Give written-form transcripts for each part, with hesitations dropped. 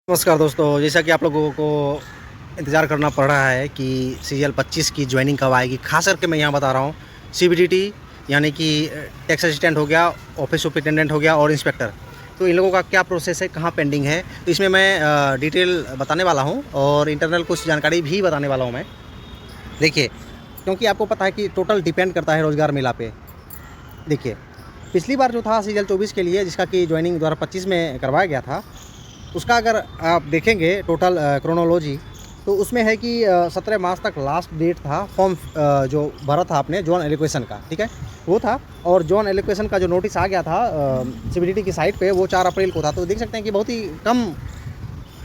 नमस्कार दोस्तों, जैसा कि आप लोगों को इंतज़ार करना पड़ रहा है कि सीजीएल 25 की ज्वाइनिंग कब आएगी। ख़ास करके मैं यहाँ बता रहा हूँ सीबीडीटी यानी कि टैक्स असिस्टेंट हो गया, ऑफिस सुपरिटेंडेंट हो गया और इंस्पेक्टर। तो इन लोगों का क्या प्रोसेस है, कहाँ पेंडिंग है, तो इसमें मैं डिटेल बताने वाला हूँ और इंटरनल कुछ जानकारी भी बताने वाला हूँ मैं। देखिए, क्योंकि आपको पता है कि टोटल डिपेंड करता है रोज़गार मेला पे। देखिए, पिछली बार जो था सीजीएल 24 के लिए, जिसका कि ज्वाइनिंग 2025 में करवाया गया था, उसका अगर आप देखेंगे टोटल क्रोनोलॉजी, तो उसमें है कि 17 मार्च तक लास्ट डेट था फॉर्म जो भरा था आपने जोन एलोकेशन का, ठीक है, वो था। और जोन एलोकेशन का जो नोटिस आ गया था सीबीडीटी की साइट पे, वो 4 अप्रैल को था। तो देख सकते हैं कि बहुत ही कम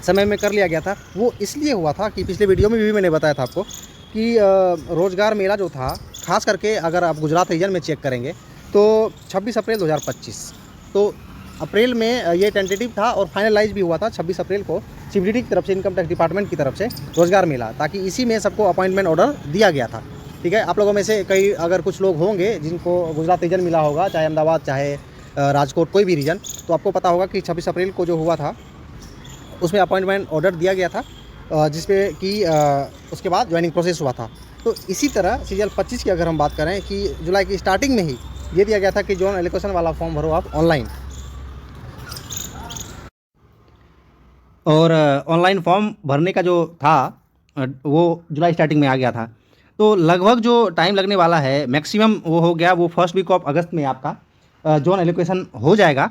समय में कर लिया गया था। वो इसलिए हुआ था कि पिछले वीडियो में भी मैंने बताया था आपको कि रोज़गार मेला जो था, खास करके अगर आप गुजरात रीजन में चेक करेंगे तो 26 अप्रैल 2025, तो अप्रैल में ये टेंटेटिव था और फाइनलाइज भी हुआ था 26 अप्रैल को सीबीडीटी की तरफ से, इनकम टैक्स डिपार्टमेंट की तरफ से रोज़गार मिला, ताकि इसी में सबको अपॉइंटमेंट ऑर्डर दिया गया था। ठीक है, आप लोगों में से कई अगर कुछ लोग होंगे जिनको गुजरात रीजन मिला होगा, चाहे अहमदाबाद, चाहे राजकोट, कोई भी रीजन, तो आपको पता होगा कि 26 अप्रैल को जो हुआ था उसमें अपॉइंटमेंट ऑर्डर दिया गया था, जिसपे कि उसके बाद ज्वाइनिंग प्रोसेस हुआ था। तो इसी तरह सीजीएल 25 की अगर हम बात करें कि जुलाई की स्टार्टिंग में ही ये दिया गया था कि जोन एलोकेशन वाला फॉर्म भरो आप ऑनलाइन, और ऑनलाइन फॉर्म भरने का जो था वो जुलाई स्टार्टिंग में आ गया था। तो लगभग जो टाइम लगने वाला है मैक्सिमम वो हो गया, वो फर्स्ट वीक ऑफ अगस्त में आपका जोन एलोकेशन हो जाएगा।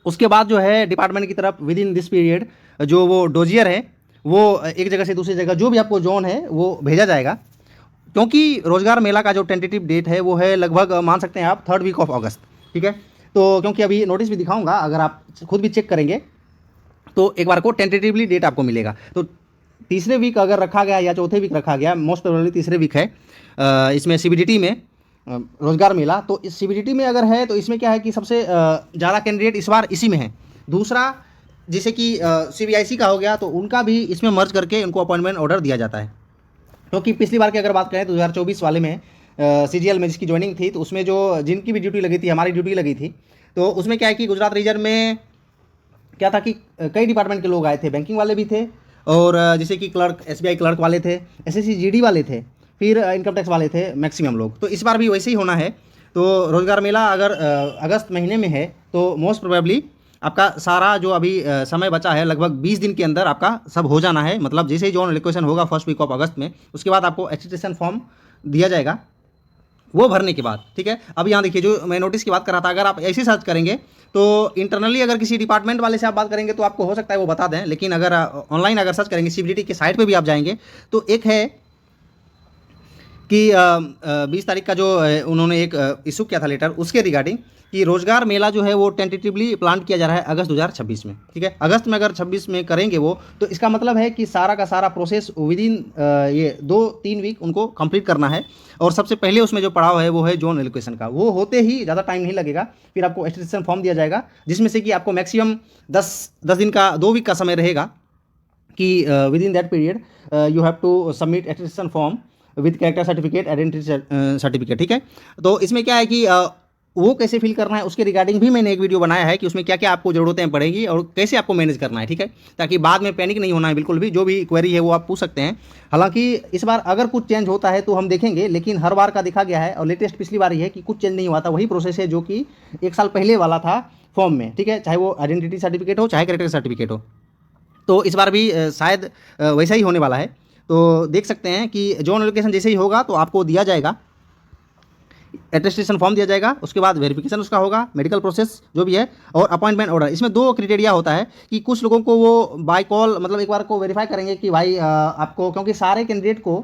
उसके बाद जो है डिपार्टमेंट की तरफ विद इन दिस पीरियड जो वो डोजियर है वो एक जगह से दूसरी जगह जो भी आपको जोन है वो भेजा जाएगा। क्योंकि रोज़गार मेला का जो टेंटेटिव डेट है वो है लगभग मान सकते हैं आप 3rd वीक ऑफ अगस्त, ठीक है। तो क्योंकि अभी नोटिस भी दिखाऊंगा, अगर आप खुद भी चेक करेंगे तो एक बार को टेंटेटिवली डेट आपको मिलेगा। तो तीसरे वीक अगर रखा गया या चौथे वीक रखा गया, मोस्ट प्रोबेबली तीसरे वीक है इसमें सीबीडीटी में रोज़गार मेला। तो इस सीबीडीटी में अगर है तो इसमें क्या है कि सबसे ज़्यादा कैंडिडेट इस बार इसी में है। दूसरा, जैसे कि सीबीआईसी का हो गया, तो उनका भी इसमें मर्ज करके उनको अपॉइंटमेंट ऑर्डर दिया जाता है। क्योंकि पिछली बार की अगर बात करें तो 2024 वाले में सीजीएल में जिसकी ज्वाइनिंग थी, तो उसमें जो जिनकी भी ड्यूटी लगी थी, हमारी ड्यूटी लगी थी, तो उसमें क्या है कि गुजरात रीजन में क्या था कि कई डिपार्टमेंट के लोग आए थे, बैंकिंग वाले भी थे, और जैसे कि क्लर्क, एसबीआई क्लर्क वाले थे, एसएससी जीडी वाले थे, फिर इनकम टैक्स वाले थे मैक्सिमम लोग। तो इस बार भी वैसे ही होना है। तो रोज़गार मेला अगर अगस्त महीने में है तो मोस्ट प्रोबेबली आपका सारा जो अभी समय बचा है लगभग 20 दिन के अंदर आपका सब हो जाना है। मतलब जैसे ही जोन एलोकेशन होगा फर्स्ट वीक ऑफ अगस्त में, उसके बाद आपको एक्सटेंशन फॉर्म दिया जाएगा वो भरने के बाद, ठीक है। अब यहाँ देखिए, जो मैं नोटिस की बात कर रहा था, अगर आप ऐसे सर्च करेंगे तो इंटरनली अगर किसी डिपार्टमेंट वाले से आप बात करेंगे तो आपको हो सकता है वो बता दें, लेकिन अगर ऑनलाइन अगर सर्च करेंगे सीबीडीटी के साइट पे भी आप जाएंगे तो एक है कि 20 तारीख का जो उन्होंने एक इशू किया था लेटर, उसके रिगार्डिंग कि रोज़गार मेला जो है वो टेंटेटिवली प्लान किया जा रहा है अगस्त 2026 में, ठीक है। अगस्त में अगर 26 में करेंगे वो, तो इसका मतलब है कि सारा का सारा प्रोसेस विद इन ये 2-3 वीक उनको कंप्लीट करना है। और सबसे पहले उसमें जो पड़ाव है वो है जोन एलोकेशन का। वो होते ही ज़्यादा टाइम नहीं लगेगा, फिर आपको एक्सटेंशन फॉर्म दिया जाएगा, जिसमें से कि आपको मैक्सिमम 10 दिन का, 2 वीक का समय रहेगा कि within that period you have to submit extension form with character certificate, identity certificate, ठीक है। तो इसमें क्या है कि वो कैसे फिल करना है उसके रिगार्डिंग भी मैंने एक वीडियो बनाया है कि उसमें क्या क्या आपको ज़रूरतें पड़ेगी और कैसे आपको मैनेज करना है, ठीक है, ताकि बाद में पैनिक नहीं होना है बिल्कुल भी। जो भी क्वेरी है वो आप पूछ सकते हैं। हालांकि इस बार अगर कुछ चेंज होता है तो हम देखेंगे, लेकिन हर बार का देखा गया है और लेटेस्ट पिछली बार ही है कि कुछ चेंज नहीं हुआ था, वही प्रोसेस है जो कि 1 साल पहले वाला था फॉर्म में, ठीक है, चाहे वो आइडेंटिटी सर्टिफिकेट हो चाहे कैरेक्टर सर्टिफिकेट हो। तो इस बार भी शायद वैसा ही होने वाला है। तो देख सकते हैं कि जोन एलोकेशन जैसे ही होगा तो आपको दिया जाएगा, अटेस्टेशन फॉर्म दिया जाएगा, उसके बाद वेरिफिकेशन उसका होगा, मेडिकल प्रोसेस जो भी है, और अपॉइंटमेंट ऑर्डर। इसमें 2 क्राइटेरिया होता है कि कुछ लोगों को वो बाय कॉल, मतलब एक बार को वेरीफाई करेंगे कि भाई आपको, क्योंकि सारे कैंडिडेट को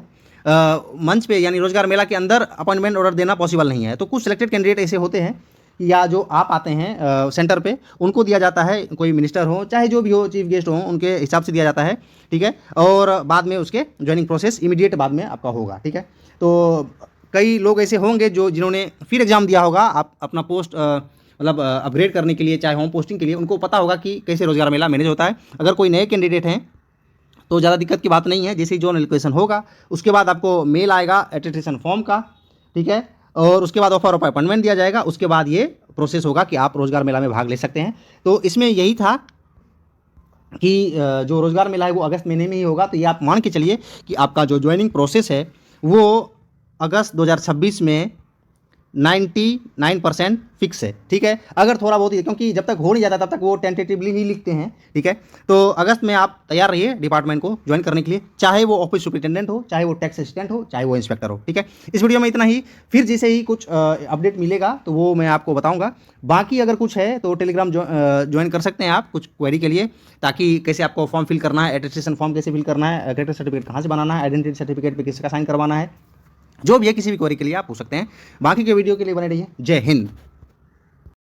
मंच पे यानी रोजगार मेला के अंदर अपॉइंटमेंट ऑर्डर देना पॉसिबल नहीं है। तो कुछ सिलेक्टेड कैंडिडेट ऐसे होते हैं या जो आप आते हैं सेंटर पे, उनको दिया जाता है, कोई मिनिस्टर हो चाहे जो भी हो, चीफ गेस्ट हो, उनके हिसाब से दिया जाता है, ठीक है। और बाद में उसके ज्वाइनिंग प्रोसेस इमीडिएट बाद में आपका होगा, ठीक है। तो कई लोग ऐसे होंगे जो जिन्होंने फिर एग्ज़ाम दिया होगा, आप अपना पोस्ट मतलब अपग्रेड करने के लिए, चाहे होम पोस्टिंग के लिए, उनको पता होगा कि कैसे रोजगार मेला मैनेज होता है। अगर कोई नए कैंडिडेट हैं तो ज़्यादा दिक्कत की बात नहीं है। जैसे ही जोन एलोकेशन होगा उसके बाद आपको मेल आएगा अटेस्टेशन फॉर्म का, ठीक है, और उसके बाद ऑफर ऑफ अपॉइंटमेंट दिया जाएगा। उसके बाद ये प्रोसेस होगा कि आप रोजगार मेला में भाग ले सकते हैं। तो इसमें यही था कि जो रोज़गार मेला है वो अगस्त महीने में ही होगा, तो ये आप मान के चलिए कि आपका जो ज्वाइनिंग प्रोसेस है वो अगस्त 2026 में 99% फिक्स है, ठीक है। अगर थोड़ा बहुत ही, क्योंकि जब तक हो नहीं जाता तब तक वो टेंटेटिवली ही लिखते हैं, ठीक है। तो अगस्त में आप तैयार रहिए डिपार्टमेंट को ज्वाइन करने के लिए, चाहे वो ऑफिस सुपरिटेंडेंट हो, चाहे वो टैक्स असिस्टेंट हो, चाहे वो इंस्पेक्टर हो, ठीक है। इस वीडियो में इतना ही। फिर जैसे ही कुछ अपडेट मिलेगा तो वो मैं आपको बताऊंगा। बाकी अगर कुछ है तो टेलीग्राम ज्वाइन कर सकते हैं आप कुछ क्वेरी के लिए, ताकि कैसे आपको फॉर्म फिल करना है, एटेस्टेशन फॉर्म कैसे फिल करना है, कैरेक्टर सर्टिफिकेट कहाँ से बनाना है, आइडेंटिटी सर्टिफिकेट पे किसका साइन करवाना है, जो भी है किसी भी क्वेरी के लिए आप पूछ सकते हैं। बाकी के वीडियो के लिए बने रहिए। जय हिंद।